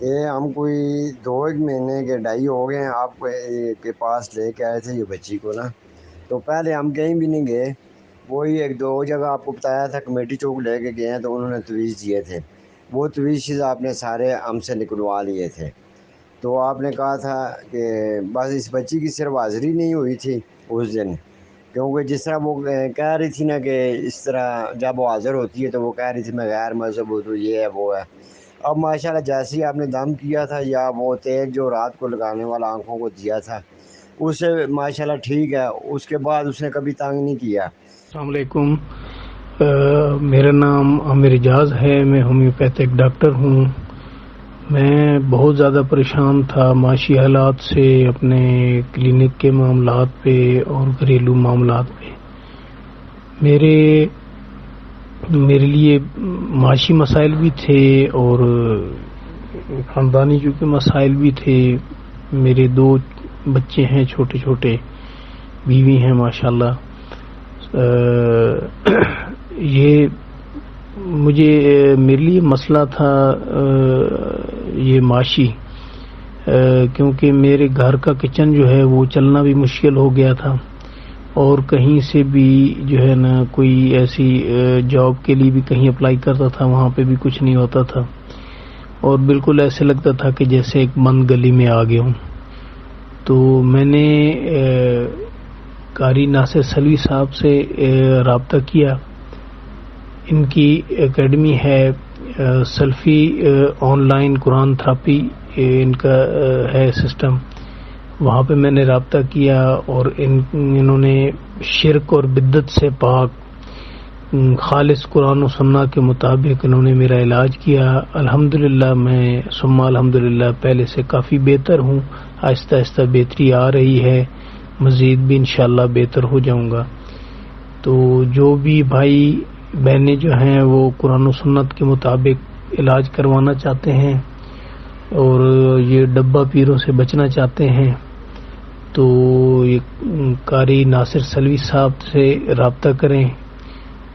یہ ہم کوئی 2 ایک مہینے کے ڈھائی ہو گئے ہیں آپ کے پاس لے کے آئے تھے یہ بچی کو نا. تو پہلے ہم کہیں بھی نہیں گئے، وہی 1 2 جگہ آپ کو بتایا تھا، کمیٹی چوک لے کے گئے ہیں تو انہوں نے تویز دیے تھے، وہ تویز آپ نے سارے ہم سے نکلوا لیے تھے. تو آپ نے کہا تھا کہ بس اس بچی کی صرف حاضری نہیں ہوئی تھی اس دن، کیونکہ جس طرح وہ کہہ رہی تھی نا کہ اس طرح جب وہ حاضر ہوتی ہے تو وہ کہہ رہی تھی میں غیر مذہب ہوں تو یہ ہے وہ ہے. اب ماشاءاللہ جیسے ہی آپ نے دم کیا تھا یا وہ تیل جو رات کو لگانے والا آنکھوں کو دیا تھا اس سے ماشاءاللہ ٹھیک ہے، اس کے بعد اس نے کبھی تنگ نہیں کیا. السلام علیکم. میرا نام عامر اعجاز ہے، میں ہومیوپیتھک ڈاکٹر ہوں. میں بہت زیادہ پریشان تھا معاشی حالات سے، اپنے کلینک کے معاملات پہ اور گھریلو معاملات پہ. میرے لیے معاشی مسائل بھی تھے اور خاندانی چونکہ مسائل بھی تھے. میرے 2 بچے ہیں چھوٹے چھوٹے، بیوی ہیں ماشاءاللہ. یہ میرے لیے مسئلہ تھا یہ معاشی، کیونکہ میرے گھر کا کچن جو ہے وہ چلنا بھی مشکل ہو گیا تھا، اور کہیں سے بھی جو ہے نا کوئی ایسی جاب کے لیے بھی کہیں اپلائی کرتا تھا وہاں پہ بھی کچھ نہیں ہوتا تھا، اور بالکل ایسے لگتا تھا کہ جیسے ایک بند گلی میں آ گیا ہوں. تو میں نے قاری ناصر سلوی صاحب سے رابطہ کیا. ان کی اکیڈمی ہے سلفی آن لائن قرآن تھراپی، ان کا ہے سسٹم. وہاں پہ میں نے رابطہ کیا اور انہوں نے شرک اور بدعت سے پاک خالص قرآن و سنت کے مطابق انہوں نے میرا علاج کیا. الحمدللہ میں ثم الحمدللہ پہلے سے کافی بہتر ہوں، آہستہ آہستہ بہتری آ رہی ہے، مزید بھی انشاءاللہ بہتر ہو جاؤں گا. تو جو بھی بھائی بہنیں جو ہیں وہ قرآن و سنت کے مطابق علاج کروانا چاہتے ہیں اور یہ ڈبہ پیروں سے بچنا چاہتے ہیں تو یہ قاری ناصر سلوی صاحب سے رابطہ کریں.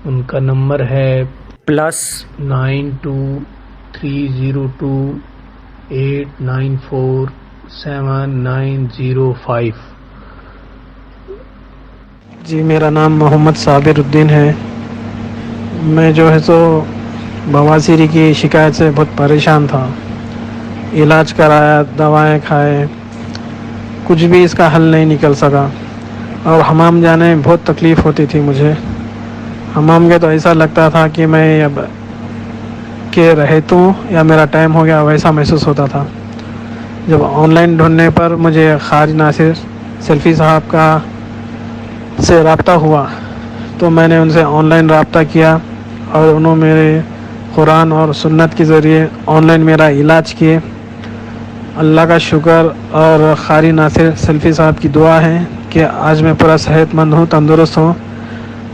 ان کا نمبر ہے +923028947905. جی میرا نام محمد صابر الدین ہے. میں جو ہے سو بواسیری کی شکایت سے بہت پریشان تھا. علاج کرایا، دوائیں کھائے، کچھ بھی اس کا حل نہیں نکل سکا، اور حمام جانے میں بہت تکلیف ہوتی تھی مجھے. حمام کے تو ایسا لگتا تھا کہ میں اب کہ رہتا ہوں یا میرا ٹائم ہو گیا، ویسا محسوس ہوتا تھا. جب آن لائن ڈھونڈنے پر مجھے قاری ناصر سلفی صاحب کا سے رابطہ ہوا تو میں نے ان سے آن لائن رابطہ کیا اور انہوں میرے قرآن اور سنت کے ذریعے آن لائن میرا علاج کیے. اللہ کا شکر اور قاری ناصر سلفی صاحب کی دعا ہے کہ آج میں پورا صحت مند ہوں، تندرست ہوں،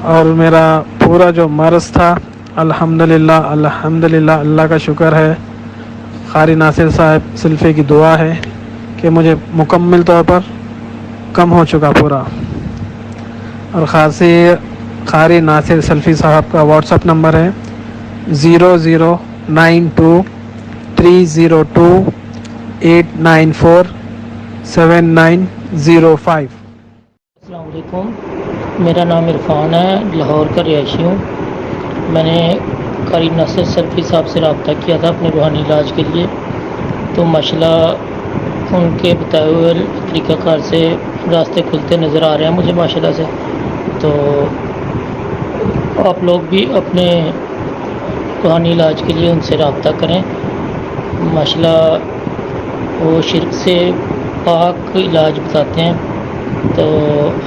اور میرا پورا جو مرض تھا الحمدللہ اللہ کا شکر ہے. قاری ناصر صاحب سلفی کی دعا ہے کہ مجھے مکمل طور پر کم ہو چکا پورا. اور خاصی قاری ناصر سلفی صاحب کا واٹس ایپ نمبر ہے 00923028947905. السلام علیکم. میرا نام عرفان ہے، لاہور کا رہائشی ہوں. میں نے قاری ناصر سلفی صاحب سے رابطہ کیا تھا اپنے روحانی علاج کے لیے، تو ماشاءاللہ ان کے بتائے ہوئے طریقہ کار سے راستے کھلتے نظر آ رہے ہیں مجھے ماشاءاللہ سے. تو آپ لوگ بھی اپنے روحانی علاج کے لیے ان سے رابطہ کریں. ماشاءاللہ وہ شرک سے پاک علاج بتاتے ہیں، تو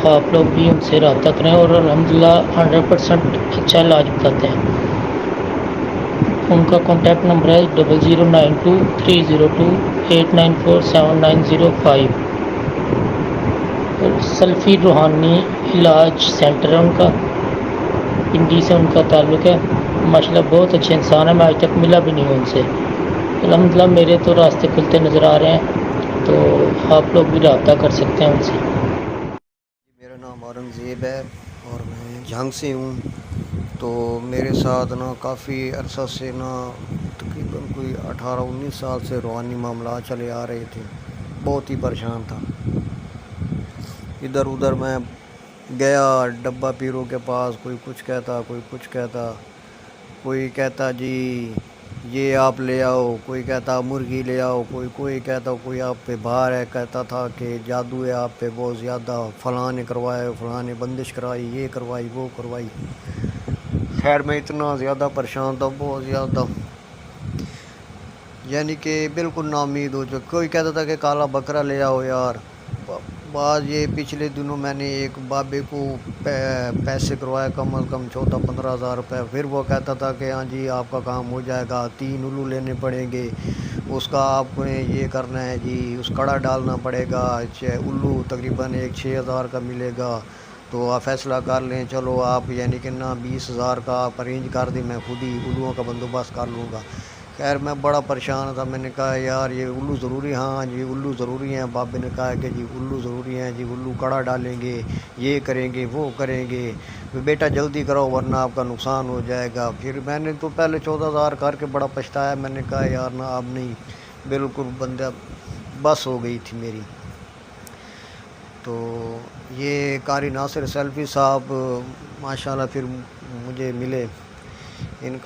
آپ لوگ بھی ان سے رابطہ کریں اور الحمدللہ 100% اچھا علاج بتاتے ہیں. ان کا کانٹیکٹ نمبر ہے 00923028947905. سلفی روحانی علاج سینٹر ہے ان کا، پنڈی سے ان کا تعلق ہے. ماشاءاللہ بہت اچھے انسان ہیں، میں آج تک ملا بھی نہیں ہوں ان سے. الحمدللہ میرے تو راستے کھلتے نظر آ رہے ہیں، تو آپ لوگ بھی رابطہ کر سکتے ہیں ان سے. میرا نام اورنگزیب ہے اور میں جھنگ سے ہوں. تو میرے ساتھ نا کافی عرصہ سے نا تقریباً کوئی 18-19 سال سے روحانی معاملات چلے آ رہے تھے. بہت ہی پریشان تھا. ادھر ادھر میں گیا ڈبہ پیروں کے پاس، کوئی کچھ کہتا، کوئی کچھ کہتا، کوئی کہتا جی یہ آپ لے آؤ، کوئی کہتا مرغی لے آؤ، کوئی کہتا کوئی آپ پہ بھار ہے، کہتا تھا کہ جادو ہے آپ پہ بہت زیادہ، فلاں نے کروایا، فلاں نے بندش کرائی، یہ کروائی وہ کروائی. خیر میں اتنا زیادہ پریشان تھا، بہت زیادہ، یعنی کہ بالکل نا امید ہو چکا. کوئی کہتا تھا کہ کالا بکرا لے آؤ یار. بعض یہ پچھلے دنوں میں نے ایک بابے کو پیسے کروائے کم از کم 14-15 ہزار روپے. پھر وہ کہتا تھا کہ ہاں جی آپ کا کام ہو جائے گا، 3 الو لینے پڑیں گے، اس کا آپ کو یہ کرنا ہے جی، اس کڑا ڈالنا پڑے گا، الو تقریباً 6,000 کا ملے گا، تو آپ فیصلہ کر لیں. چلو آپ یعنی کہ نا 20,000 کا آپ ارینج کر دیں، میں خود ہی الوؤں کا بندوبست کر لوں گا. خیر میں بڑا پریشان تھا. میں نے کہا یار یہ الو ضروری، ہاں جی الو ضروری ہیں. بابے نے کہا کہ جی الو ضروری ہیں جی، الو کڑا ڈالیں گے، یہ کریں گے وہ کریں گے، بیٹا جلدی کرو ورنہ آپ کا نقصان ہو جائے گا. پھر میں نے تو پہلے 14,000 کر کے بڑا پچھتایا. میں نے کہا یار نا اب نہیں، بالکل بندہ بس ہو گئی تھی میری. تو یہ قاری ناصر سلفی صاحب ماشاءاللہ پھر مجھے ملے. ان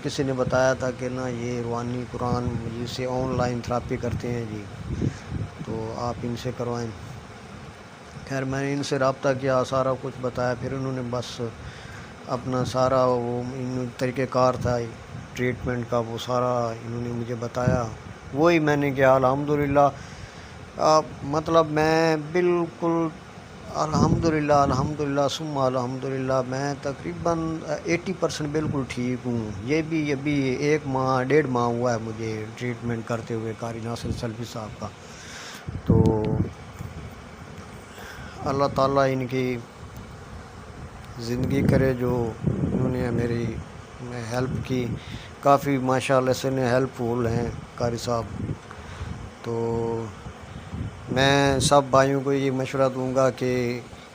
کسی نے بتایا تھا کہ نا یہ روحانی قرآن مجید سے آن لائن تھراپی کرتے ہیں جی، تو آپ ان سے کروائیں. خیر میں نے ان سے رابطہ کیا، سارا کچھ بتایا. پھر انہوں نے بس اپنا سارا وہ طریقہ کار تھا ٹریٹمنٹ کا، وہ سارا انہوں نے مجھے بتایا. وہی میں نے کیا الحمدللہ. مطلب میں بالکل الحمدللہ ثم الحمدللہ میں تقریباً 80% بالکل ٹھیک ہوں. یہ بھی ابھی 1-1.5 ماہ ہوا ہے مجھے ٹریٹمنٹ کرتے ہوئے قاری ناصر سلفی صاحب کا. تو اللہ تعالیٰ ان کی زندگی کرے، جو انہوں نے میری ہیلپ کی. کافی ماشاءاللہ سے نے ہیلپ فل ہیں قاری صاحب. تو میں سب بھائیوں کو یہ مشورہ دوں گا کہ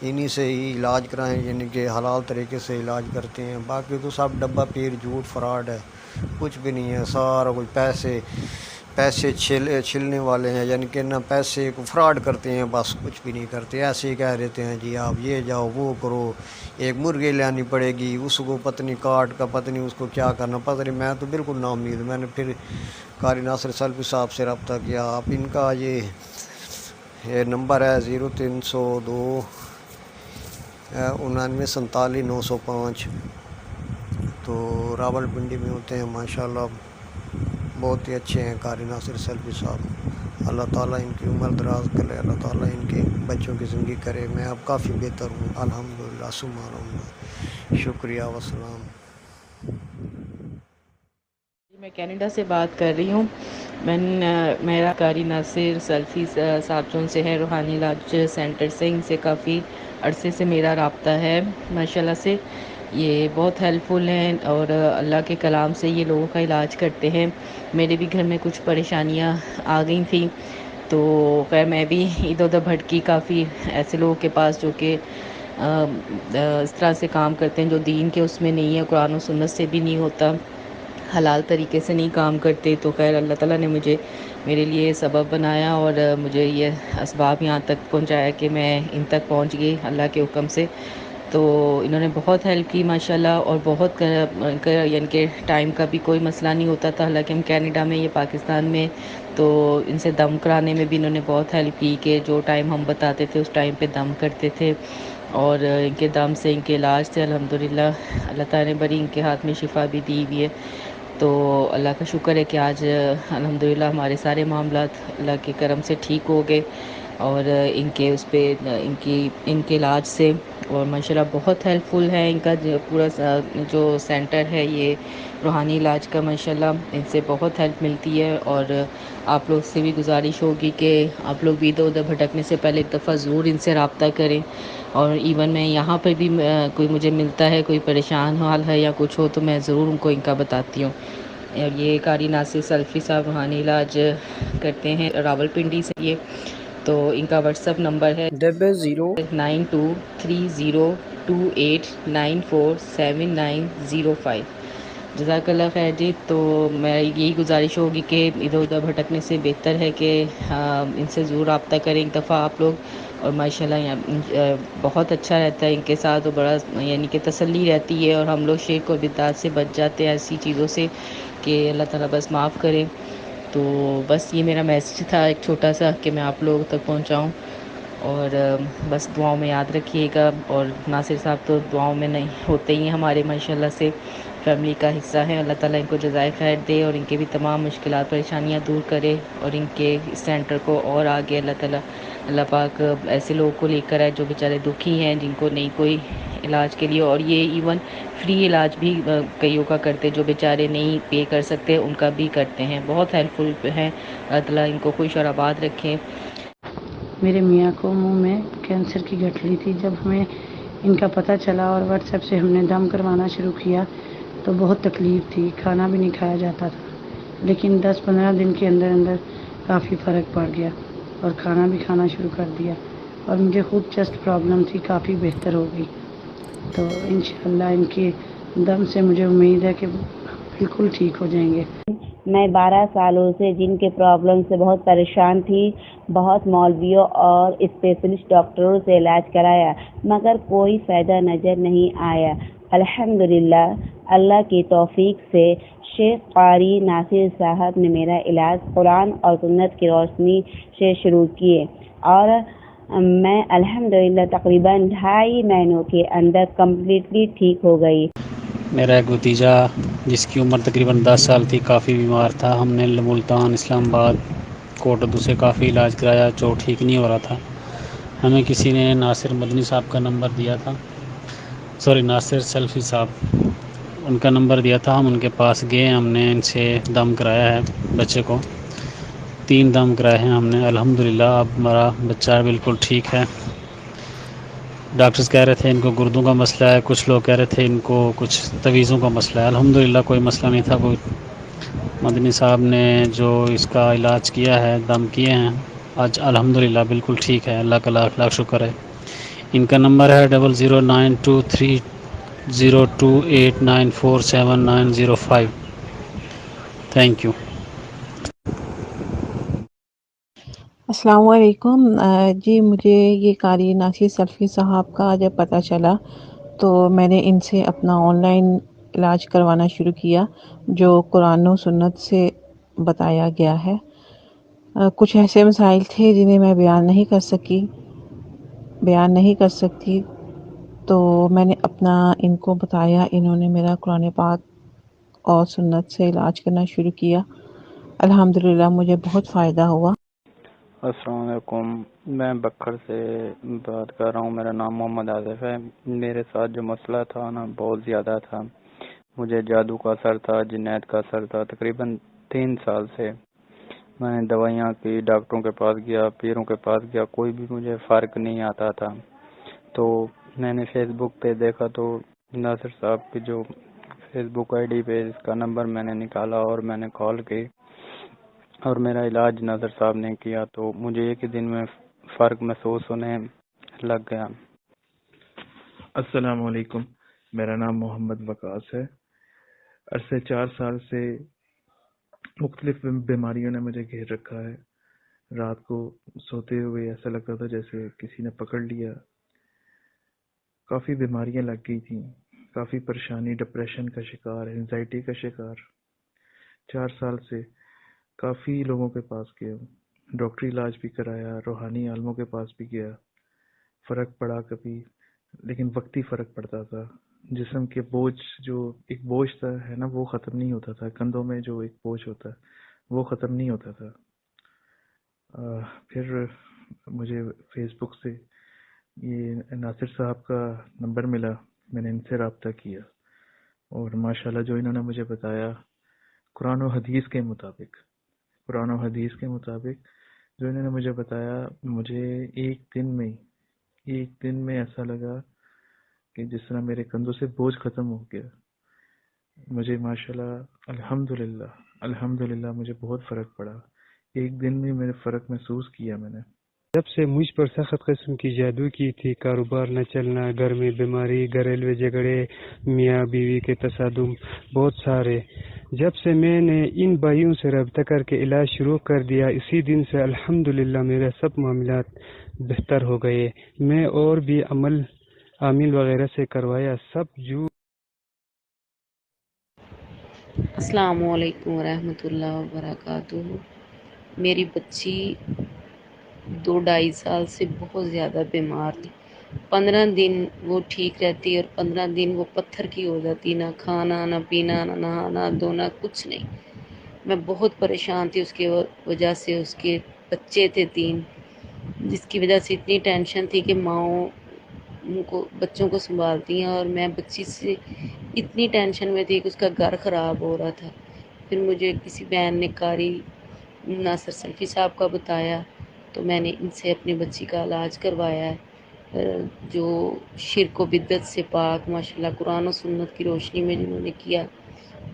انہی سے ہی علاج کرائیں، یعنی کہ حلال طریقے سے علاج کرتے ہیں. باقی تو سب ڈبہ پیر جھوٹ فراڈ ہے، کچھ بھی نہیں ہے. سارا کچھ پیسے چھلنے والے ہیں، یعنی کہ نہ پیسے کو فراڈ کرتے ہیں، بس کچھ بھی نہیں کرتے. ایسے ہی کہہ دیتے ہیں جی آپ یہ جاؤ وہ کرو، ایک مرغی لانی پڑے گی، اس کو پتنی کاٹ کا پتنی اس کو کیا کرنا پتہ نہیں. میں تو بالکل نا امید. میں نے پھر قاری ناصر سلفی صاحب سے رابطہ کیا. آپ ان کا یہ نمبر ہے 0302 9947 تو راول پنڈی میں ہوتے ہیں. ماشاءاللہ بہت ہی اچھے ہیں قاری ناصر سلفی صاحب. اللہ تعالیٰ ان کی عمر دراز کرے، اللہ تعالیٰ ان کے بچوں کی زندگی کرے. میں اب کافی بہتر ہوں الحمدللہ ثم الحمدللہ. شکریہ وسلام. میں کینیڈا سے بات کر رہی ہوں. میرا قاری ناصر سلفی صاحب جو ان سے ہے روحانی علاج سینٹر سے، ان سے کافی عرصے سے میرا رابطہ ہے ماشاءاللہ سے. یہ بہت ہیلپ فل ہیں اور اللہ کے کلام سے یہ لوگوں کا علاج کرتے ہیں. میرے بھی گھر میں کچھ پریشانیاں آ گئی تھیں، تو خیر میں بھی ادھر ادھر بھٹکی کافی ایسے لوگوں کے پاس جو کہ اس طرح سے کام کرتے ہیں جو دین کے اس میں نہیں ہے، قرآن و سنت سے بھی نہیں ہوتا، حلال طریقے سے نہیں کام کرتے. تو خیر اللہ تعالیٰ نے میرے لیے سبب بنایا اور مجھے یہ اسباب یہاں تک پہنچایا کہ میں ان تک پہنچ گئی اللہ کے حکم سے. تو انہوں نے بہت ہیلپ کی ماشاءاللہ، اور بہت یعنی کہ ٹائم کا بھی کوئی مسئلہ نہیں ہوتا تھا. حالانکہ ہم کینیڈا میں، یہ پاکستان میں، تو ان سے دم کرانے میں بھی انہوں نے بہت ہیلپ کی کہ جو ٹائم ہم بتاتے تھے اس ٹائم پہ دم کرتے تھے، اور ان کے دم سے، ان کے علاج سے الحمدللہ اللہ تعالیٰ نے بڑی ان کے ہاتھ میں شفا بھی دی ہوئی ہے. تو اللہ کا شکر ہے کہ آج الحمدللہ ہمارے سارے معاملات اللہ کے کرم سے ٹھیک ہو گئے، اور ان کے اس پہ ان کے علاج سے. اور ماشاءاللہ بہت ہیلپ فل ہے ان کا پورا جو سینٹر ہے یہ روحانی علاج کا. ماشاءاللہ ان سے بہت ہیلپ ملتی ہے، اور آپ لوگ سے بھی گزارش ہوگی کہ آپ لوگ بھی ادھر ادھر بھٹکنے سے پہلے ایک دفعہ ضرور ان سے رابطہ کریں. اور ایون میں یہاں پہ بھی کوئی مجھے ملتا ہے، کوئی پریشان حال ہے یا کچھ ہو، تو میں ضرور ان کو ان کا بتاتی ہوں. اور یہ قاری ناصر سلفی صاحب روحانی علاج کرتے ہیں راول پنڈی سے. یہ تو ان کا واٹس ایپ نمبر ہے 00 9230 028947905. جزاک اللہ خیر جی. تو میں یہی گزارش ہوگی کہ ادھر ادھر بھٹکنے سے بہتر ہے کہ ان سے ضرور رابطہ کریں ایک دفعہ آپ لوگ. اور ماشاءاللہ بہت اچھا رہتا ہے ان کے ساتھ، اور بڑا یعنی کہ تسلی رہتی ہے، اور ہم لوگ شرک و بدعات سے بچ جاتے ہیں ایسی چیزوں سے کہ اللہ تعالیٰ بس معاف کرے. تو بس یہ میرا میسیج تھا ایک چھوٹا سا کہ میں آپ لوگوں تک پہنچاؤں. اور بس دعاؤں میں یاد رکھیے گا. اور ناصر صاحب تو دعاؤں میں نہیں ہوتے ہی ہیں ہمارے، ماشاءاللہ سے فیملی کا حصہ ہیں. اللہ تعالیٰ ان کو جزائے خیر دے اور ان کے بھی تمام مشکلات پریشانیاں دور کرے، اور ان کے اس سینٹر کو اور آگے اللہ پاک ایسے لوگوں کو لے کر آئے جو بیچارے دکھی ہیں، جن کو نہیں کوئی علاج کے لیے. اور یہ ایون فری علاج بھی کئیوں کا کرتے، جو بیچارے نہیں پے کر سکتے ان کا بھی کرتے ہیں. بہت ہیلپ فل ہیں. اللہ تعالیٰ ان کو خوش اور آباد رکھیں. میرے میاں کو منہ میں کینسر کی گٹھلی تھی. جب ہمیں ان کا پتہ چلا اور واٹس ایپ سے ہم نے دم کروانا شروع کیا تو بہت تکلیف تھی، کھانا بھی نہیں کھایا جاتا تھا. لیکن 10-15 دن کے اندر اندر کافی فرق پڑ گیا اور کھانا بھی کھانا شروع کر دیا. اور مجھے خود چیسٹ پرابلم تھی، کافی بہتر ہو گئی. تو انشاءاللہ ان کے دم سے مجھے امید ہے کہ بالکل ٹھیک ہو جائیں گے. میں 12 سالوں سے جن کے پرابلم سے بہت پریشان تھی، بہت مولویوں اور اسپیشلسٹ ڈاکٹروں سے علاج کرایا مگر کوئی فائدہ نظر نہیں آیا. الحمدللہ اللہ کی توفیق سے شیخ قاری ناصر صاحب نے میرا علاج قرآن اور سنت کی روشنی سے شروع کیے اور میں الحمدللہ تقریباً 2.5 مہینوں کے اندر کمپلیٹلی ٹھیک ہو گئی. میرا ایک بھتیجا جس کی عمر تقریباً 10 سال تھی کافی بیمار تھا. ہم نے ملتان، اسلام آباد، کوٹدو سے کافی علاج کرایا جو ٹھیک نہیں ہو رہا تھا. ہمیں کسی نے ناصر مدنی صاحب کا نمبر دیا تھا، ناصر سلفی صاحب ان کا نمبر دیا تھا. ہم ان کے پاس گئے، ہم نے ان سے دم کرایا ہے بچے کو. 3 دم کرائے ہیں ہم نے. الحمدللہ اب ہمارا بچہ بالکل ٹھیک ہے. ڈاکٹرز کہہ رہے تھے ان کو گردوں کا مسئلہ ہے، کچھ لوگ کہہ رہے تھے ان کو کچھ تویزوں کا مسئلہ ہے. الحمدللہ کوئی مسئلہ نہیں تھا. کوئی مدنی صاحب نے جو اس کا علاج کیا ہے، دم کیے ہیں، آج الحمدللہ بالکل ٹھیک ہے. اللہ کا لاکھ لاکھ شکر ہے. ان کا نمبر ہے 00923028947905. Thank you. السلام علیکم. جی مجھے یہ قاری ناصر سلفی صاحب کا جب پتہ چلا تو میں نے ان سے اپنا آن لائن علاج کروانا شروع کیا جو قرآن و سنت سے بتایا گیا ہے. کچھ ایسے مسائل تھے جنہیں میں بیان نہیں کر سکتی تو میں نے اپنا ان کو بتایا. انہوں نے میرا قرآن پاک اور سنت سے علاج کرنا شروع کیا. الحمدللہ مجھے بہت فائدہ ہوا. السلام علیکم. میں بکھر سے بات کر رہا ہوں. میرا نام محمد عاطف ہے. میرے ساتھ جو مسئلہ تھا نا بہت زیادہ تھا. مجھے جادو کا اثر تھا، جنیت کا اثر تھا. تقریباً 3 سال سے میں نے دوائیاں کی، ڈاکٹروں کے پاس گیا، پیروں کے پاس گیا، کوئی بھی مجھے فرق نہیں آتا تھا. تو میں نے فیس بک پہ دیکھا تو ناصر صاحب کی جو فیس بک آئی ڈی پہ اس کا نمبر میں نے نکالا اور میں نے کال کی اور میرا علاج ناصر صاحب نے کیا تو مجھے ایک ہی دن میں فرق محسوس ہونے لگ گیا. السلام علیکم. میرا نام محمد وقاص ہے. عرصے 4 سال سے مختلف بیماریوں نے مجھے گھیر رکھا ہے. رات کو سوتے ہوئے ایسا لگتا تھا جیسے کسی نے پکڑ لیا. کافی بیماریاں لگ گئی تھیں، کافی پریشانی، ڈپریشن کا شکار، اینزائٹی کا شکار. 4 سال سے کافی لوگوں کے پاس گیا، ڈاکٹری علاج بھی کرایا، روحانی عالموں کے پاس بھی گیا. فرق پڑا کبھی، لیکن وقتی فرق پڑتا تھا. جسم کے بوجھ، جو ایک بوجھ تھا ہے نا، وہ ختم نہیں ہوتا تھا. کندھوں میں جو ایک بوجھ ہوتا ہے وہ ختم نہیں ہوتا تھا. پھر مجھے فیس بک سے یہ ناصر صاحب کا نمبر ملا. میں نے ان سے رابطہ کیا اور ماشاءاللہ جو انہوں نے مجھے بتایا قرآن و حدیث کے مطابق جو انہوں نے مجھے بتایا، مجھے ایک دن میں ایسا لگا کہ جس طرح میرے کندھوں سے بوجھ ختم ہو گیا. مجھے ماشاءاللہ الحمدللہ مجھے بہت فرق پڑا. ایک دن میں میرے فرق محسوس کیا میں نے. جب سے مجھ پر سخت قسم کی جادو کی تھی، کاروبار نہ چلنا، گھر میں بیماری، گھریلو جھگڑے، میاں بیوی کے تصادم، بہت سارے، جب سے میں نے ان بھائیوں سے رابطہ کر کے علاج شروع کر دیا، اسی دن سے الحمدللہ میرے سب معاملات بہتر ہو گئے۔ میں اور بھی عامل وغیرہ سے کروایا، سب جو السلام علیکم ورحمۃ اللہ وبرکاتہ۔ میری بچی 2-2.5 سال سے بہت زیادہ بیمار تھی۔ 15 دن وہ ٹھیک رہتی اور 15 دن وہ پتھر کی ہو جاتی، نہ کھانا نہ پینا نہ نہانا دھونا کچھ نہیں۔ میں بہت پریشان تھی اس کی وجہ سے، اس کے بچے تھے 3، جس کی وجہ سے اتنی ٹینشن تھی کہ ماؤں کو بچوں کو سنبھالتی ہیں، اور میں بچی سے اتنی ٹینشن میں تھی کہ اس کا گھر خراب ہو رہا تھا۔ پھر مجھے کسی بہن نے قاری ناصر سلفی صاحب کا بتایا، تو میں نے ان سے اپنی بچی کا علاج کروایا ہے، جو شرک و بدعت سے پاک ماشاءاللہ قرآن و سنت کی روشنی میں جنہوں نے کیا،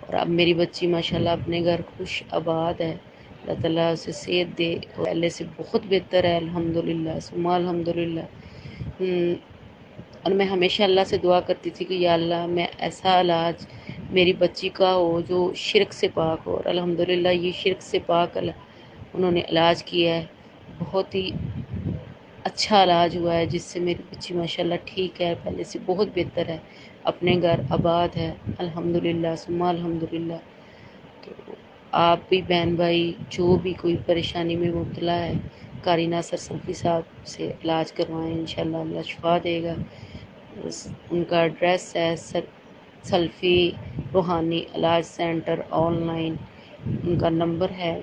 اور اب میری بچی ماشاءاللہ اپنے گھر خوش آباد ہے۔ اللہ تعالیٰ اسے صحت دے، پہلے سے بہت بہتر ہے الحمدللہ ثم الحمدللہ۔ اور میں ہمیشہ اللہ سے دعا کرتی تھی کہ یا اللہ میں ایسا علاج میری بچی کا ہو جو شرک سے پاک ہو، اور الحمدللہ یہ شرک سے پاک انہوں نے علاج کیا ہے، بہت ہی اچھا علاج ہوا ہے، جس سے میری بچی ماشاءاللہ ٹھیک ہے، پہلے سے بہت بہتر ہے، اپنے گھر آباد ہے الحمدللہ ثم الحمدللہ۔ تو آپ بھی بہن بھائی جو بھی کوئی پریشانی میں مبتلا ہے، قاری ناصر سلفی صاحب سے علاج کروائیں، انشاءاللہ اللہ شفا دے گا۔ ان کا ایڈریس ہے سلفی روحانی علاج سینٹر آن لائن، ان کا نمبر ہے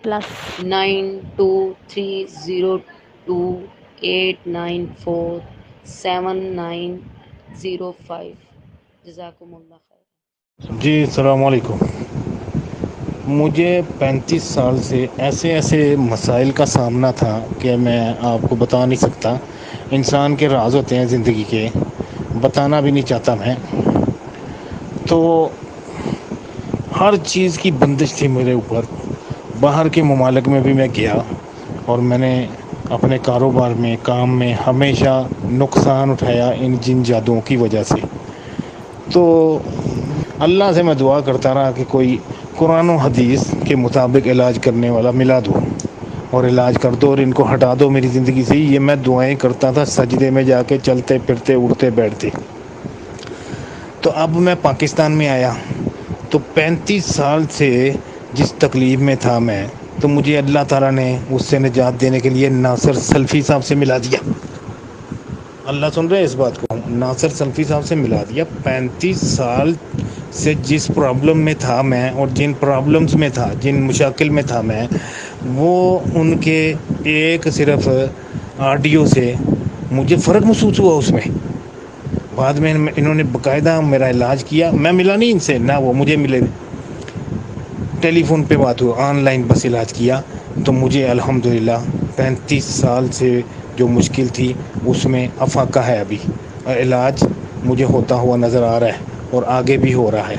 +923028947905۔ جزاکم اللہ خیر۔ جی السلام علیکم۔ مجھے 35 سال سے ایسے مسائل کا سامنا تھا کہ میں آپ کو بتا نہیں سکتا۔ انسان کے راز ہوتے ہیں زندگی کے، بتانا بھی نہیں چاہتا میں۔ تو ہر چیز کی بندش تھی میرے اوپر۔ باہر کے ممالک میں بھی میں گیا، اور میں نے اپنے کاروبار میں کام میں ہمیشہ نقصان اٹھایا ان جن جادوؤں کی وجہ سے۔ تو اللہ سے میں دعا کرتا رہا کہ کوئی قرآن و حدیث کے مطابق علاج کرنے والا ملا دو، اور علاج کر دو، اور ان کو ہٹا دو میری زندگی سے۔ یہ میں دعائیں کرتا تھا سجدے میں جا کے، چلتے پھرتے اٹھتے بیٹھتے۔ تو اب میں پاکستان میں آیا، تو 35 سال سے جس تکلیف میں تھا میں، تو مجھے اللہ تعالیٰ نے اس سے نجات دینے کے لیے ناصر سلفی صاحب سے ملا دیا۔ اللہ سن رہے ہیں اس بات کو، ناصر سلفی صاحب سے ملا دیا۔ 35 سال سے جس پرابلم میں تھا میں، اور جن پرابلمز میں تھا، جن مشاکل میں تھا میں، وہ ان کے ایک صرف آڈیو سے مجھے فرق محسوس ہوا اس میں۔ بعد میں انہوں نے باقاعدہ میرا علاج کیا، میں ملا نہیں ان سے، نہ وہ مجھے ملے، ٹیلی فون پہ بات ہوا، آن لائن بس علاج کیا۔ تو مجھے الحمدللہ 35 سال سے جو مشکل تھی اس میں افاقہ ہے ابھی، اور علاج مجھے ہوتا ہوا نظر آ رہا ہے، اور آگے بھی ہو رہا ہے۔